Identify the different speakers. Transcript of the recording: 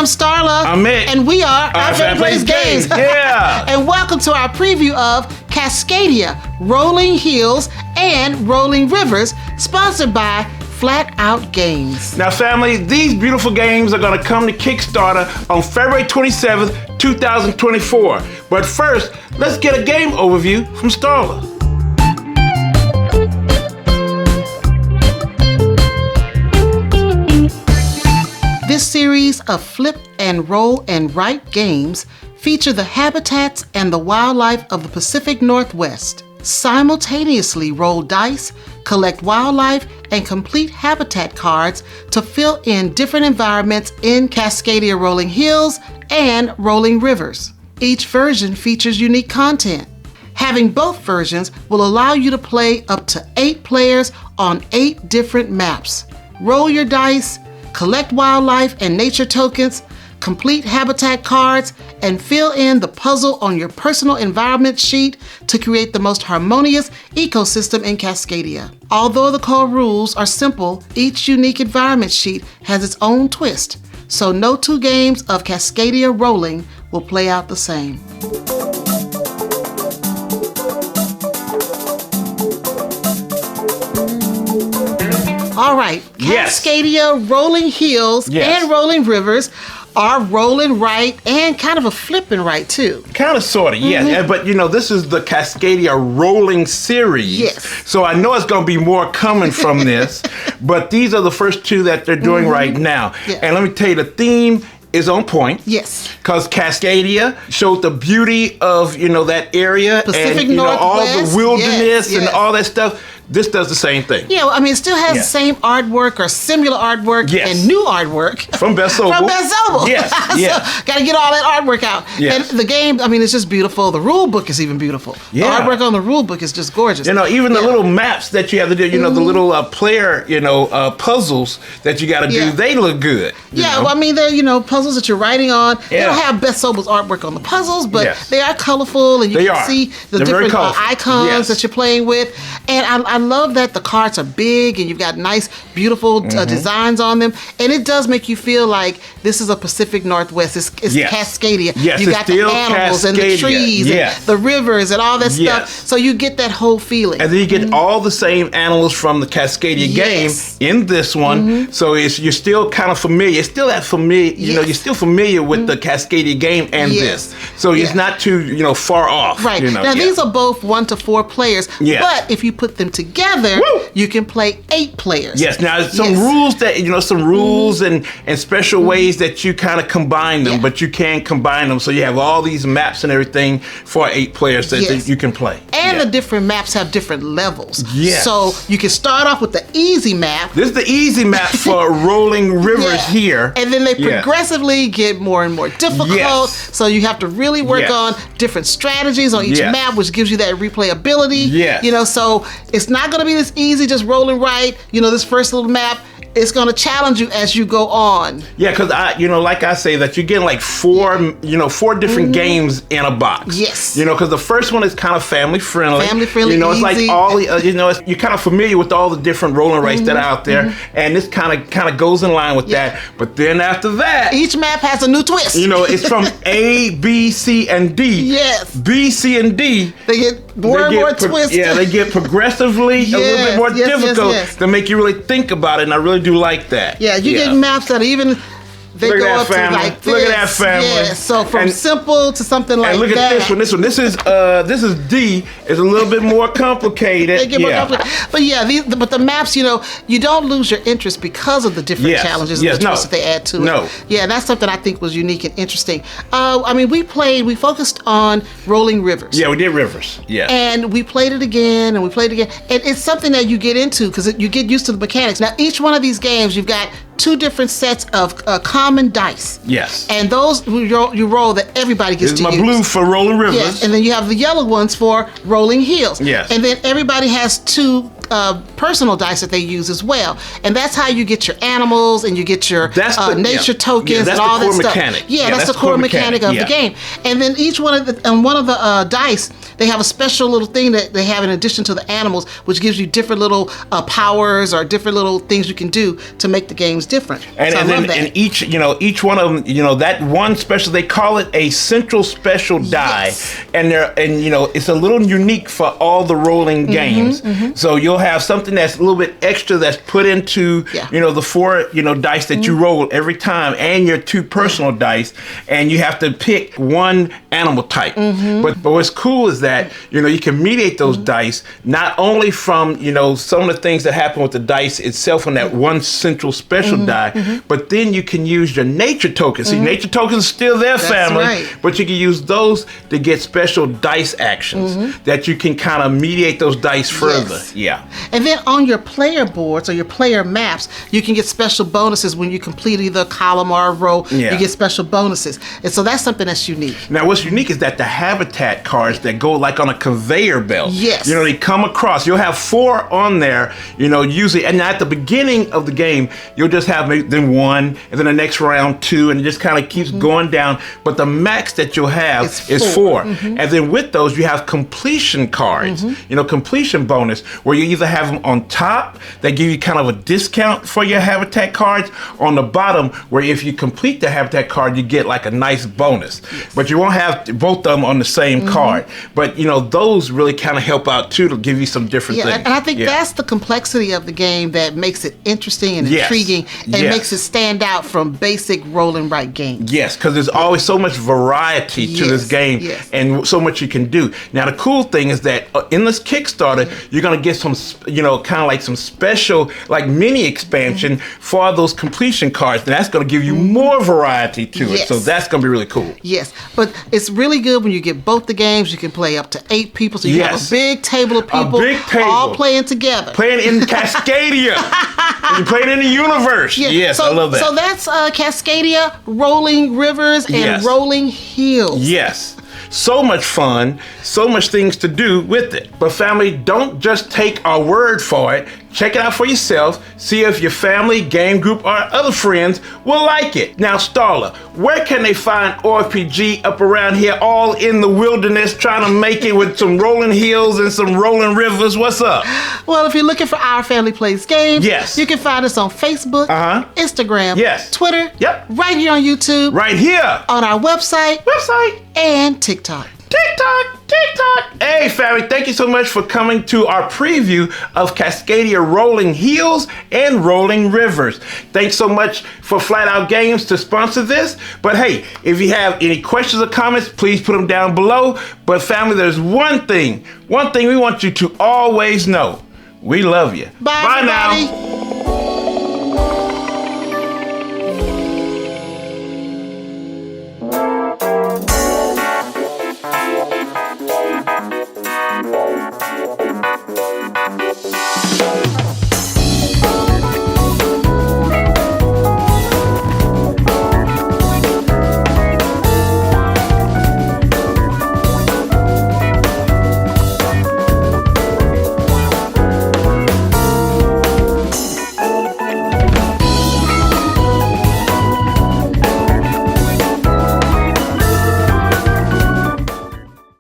Speaker 1: I'm Starla.
Speaker 2: I'm Mik.
Speaker 1: And we are
Speaker 2: Our Family Plays Games. Yeah.
Speaker 1: And welcome to our preview of Cascadia, Rolling Hills, and Rolling Rivers, sponsored by Flatout Games.
Speaker 2: Now, family, these beautiful games are going to come to Kickstarter on February 27th, 2024. But first, let's get a game overview from Starla.
Speaker 1: This series of flip and roll and write games feature the habitats and the wildlife of the Pacific Northwest. Simultaneously roll dice, collect wildlife, and complete habitat cards to fill in different environments in Cascadia Rolling Hills and Rolling Rivers. Each version features unique content. Having both versions will allow you to play up to 8 players on 8 different maps. Roll your dice, collect wildlife and nature tokens, complete habitat cards, and fill in the puzzle on your personal environment sheet to create the most harmonious ecosystem in Cascadia. Although the core rules are simple, each unique environment sheet has its own twist, so no 2 games of Cascadia Rolling will play out the same. All right, Cascadia, Rolling Hills, and Rolling Rivers are rolling right and kind of a flipping right too.
Speaker 2: Kind of, sort of, yes. But you know, this is the Cascadia Rolling series.
Speaker 1: Yes.
Speaker 2: So I know it's going to be more coming from this, but these are the first 2 that they're doing right now.
Speaker 1: Yeah.
Speaker 2: And let me tell you, the theme is on point.
Speaker 1: Yes.
Speaker 2: Because Cascadia showed the beauty of, you know, that area.
Speaker 1: Pacific
Speaker 2: and, you know, all
Speaker 1: Northwest.
Speaker 2: the wilderness
Speaker 1: Yes.
Speaker 2: and all that stuff. This does the same thing.
Speaker 1: Yeah, well, I mean, it still has the same artwork or similar artwork and new artwork.
Speaker 2: From Beth Sobel.
Speaker 1: From Beth Sobel.
Speaker 2: Yes,
Speaker 1: So, got to get all that artwork out.
Speaker 2: Yes.
Speaker 1: And the game, I mean, it's just beautiful. The rule book is even beautiful.
Speaker 2: Yeah.
Speaker 1: The artwork on the rule book is just gorgeous.
Speaker 2: You know, even the little maps that you have to do, you know, the little player, you know, puzzles that you got to do, they look good.
Speaker 1: Yeah, well, I mean, they're, you know, puzzles that you're writing on.
Speaker 2: Yeah.
Speaker 1: They don't have Beth Sobel's artwork on the puzzles, but
Speaker 2: Yes.
Speaker 1: they are colorful, and you can see the
Speaker 2: They're very
Speaker 1: different
Speaker 2: colorful.
Speaker 1: icons that you're playing with. And I love that the cards are big, and you've got nice, beautiful designs on them. And it does make you feel like this is a Pacific Northwest. It's Cascadia.
Speaker 2: Yes,
Speaker 1: you got the animals and the trees and the rivers and all that stuff. So you get that whole feeling.
Speaker 2: And then you get all the same animals from the Cascadia game in this one. So you're still kind of familiar. It's still that familiar, you know, you're still familiar with the Cascadia game and this. So it's not too, you know, far off.
Speaker 1: Right.
Speaker 2: You know?
Speaker 1: Now, these are both 1 to 4 players. But if you put them together, you can play 8 players.
Speaker 2: Yes. Now, some rules that, you know, some rules and special ways that you kind of combine them, but you can combine them. So you have all these maps and everything for 8 players that you can play.
Speaker 1: And the different maps have different levels.
Speaker 2: Yes.
Speaker 1: So you can start off with the easy map.
Speaker 2: This is the easy map for Rolling Rivers here.
Speaker 1: And then they progressively get more and more difficult. So you have to really work on different strategies on each map, which gives you that replayability. You know, so it's not going to be this easy, just rolling right. You know, this first little map, it's going to challenge you as you go on.
Speaker 2: Yeah, because you know, like I say, that you're getting like 4 different games in a box.
Speaker 1: Yes.
Speaker 2: You know, because the first one is kind of family friendly.
Speaker 1: Family friendly,
Speaker 2: you know, it's
Speaker 1: easy.
Speaker 2: like all the, you know, you're kind of familiar with all the different rolling rights that are out there, and this kind of goes in line with that. But then after that,
Speaker 1: each map has a new twist.
Speaker 2: You know, it's from A, B, C, and D.
Speaker 1: Yes.
Speaker 2: B, C, and D.
Speaker 1: They get more and more twisted.
Speaker 2: Yeah, they get progressively a little bit more difficult to make you really think about it, and I really do like that.
Speaker 1: Yeah, you get maps that even they
Speaker 2: look
Speaker 1: go
Speaker 2: at
Speaker 1: up
Speaker 2: that family.
Speaker 1: to like this.
Speaker 2: Look at that family.
Speaker 1: Yeah, so from simple to something like that.
Speaker 2: And look at this one. This is D. It's a little bit more complicated.
Speaker 1: They get more complicated. But but the maps, you know, you don't lose your interest because of the different challenges and the twists that they add to it. Yeah, and that's something I think was unique and interesting. I mean, we focused on Rolling Rivers.
Speaker 2: Yeah, we did Rivers. Yeah.
Speaker 1: And we played it again, and we played it again. And it's something that you get into because you get used to the mechanics. Now, each one of these games, you've got 2 different sets of common dice.
Speaker 2: Yes.
Speaker 1: And those you roll that everybody gets to use.
Speaker 2: This is my blue for Rolling Rivers.
Speaker 1: Yes. And then you have the yellow ones for Rolling Hills.
Speaker 2: Yes.
Speaker 1: And then everybody has 2 personal dice that they use as well. And that's how you get your animals and you get your nature tokens and all that stuff.
Speaker 2: Mechanic.
Speaker 1: Yeah, that's the core mechanic of the game. And then each one of the dice they have a special little thing that they have in addition to the animals, which gives you different little powers or different little things you can do to make the games different.
Speaker 2: And,
Speaker 1: so
Speaker 2: and then and each one of them, that one special, they call it a central special die, and it's a little unique for all the rolling games. So you'll have something that's a little bit extra that's put into the 4 dice that you roll every time, and your 2 personal dice, and you have to pick one animal type. But what's cool is that you can mediate those dice not only from some of the things that happen with the dice itself on that one central special die, but then you can use your nature tokens. See, nature tokens are still there, family, but you can use those to get special dice actions that you can kind of mediate those dice further.
Speaker 1: And then on your player boards or your player maps, you can get special bonuses when you complete either a column or a row. You get special bonuses, and so that's something that's unique.
Speaker 2: Now, what's unique is that the habitat cards that go like on a conveyor belt. They come across. You'll have 4 on there. Usually, and at the beginning of the game, you'll just have then 1, and then the next round 2, and it just kind of keeps going down. But the max that you'll have is 4. And then with those, you have completion cards. Completion bonus, where you either have them on top that give you kind of a discount for your habitat cards, or on the bottom where if you complete the habitat card, you get like a nice bonus. But you won't have both of them on the same card. But those really kind of help out too to give you some different things.
Speaker 1: And I think that's the complexity of the game that makes it interesting and intriguing, and makes it stand out from basic roll and write games.
Speaker 2: Yes, because there's always so much variety to this game, and so much you can do. Now the cool thing is that in this Kickstarter, you're gonna get some, kind of like some special, like mini expansion for those completion cards, and that's gonna give you more variety to it. So that's gonna be really cool.
Speaker 1: Yes, but it's really good when you get both the games. You can play up to 8 people, so you have a big table of people, all playing together,
Speaker 2: playing in Cascadia. You're playing in the universe. Yes, I love that.
Speaker 1: So that's Cascadia, Rolling Rivers, and Rolling Hills.
Speaker 2: Yes. So much fun, so much things to do with it. But family, don't just take our word for it. Check it out for yourself. See if your family, game group, or other friends will like it. Now, Starla, where can they find OFPG up around here, all in the wilderness, trying to make it with some rolling hills and some rolling rivers? What's up?
Speaker 1: Well, if you're looking for Our Family Plays Games, you can find us on Facebook, Instagram, Twitter, right here on YouTube,
Speaker 2: right here
Speaker 1: on our website, and TikTok.
Speaker 2: Hey, family, thank you so much for coming to our preview of Cascadia Rolling Hills and Rolling Rivers. Thanks so much for Flatout Games to sponsor this. But hey, if you have any questions or comments, please put them down below. But family, there's one thing we want you to always know. We love you.
Speaker 1: Bye, everybody.
Speaker 2: Now.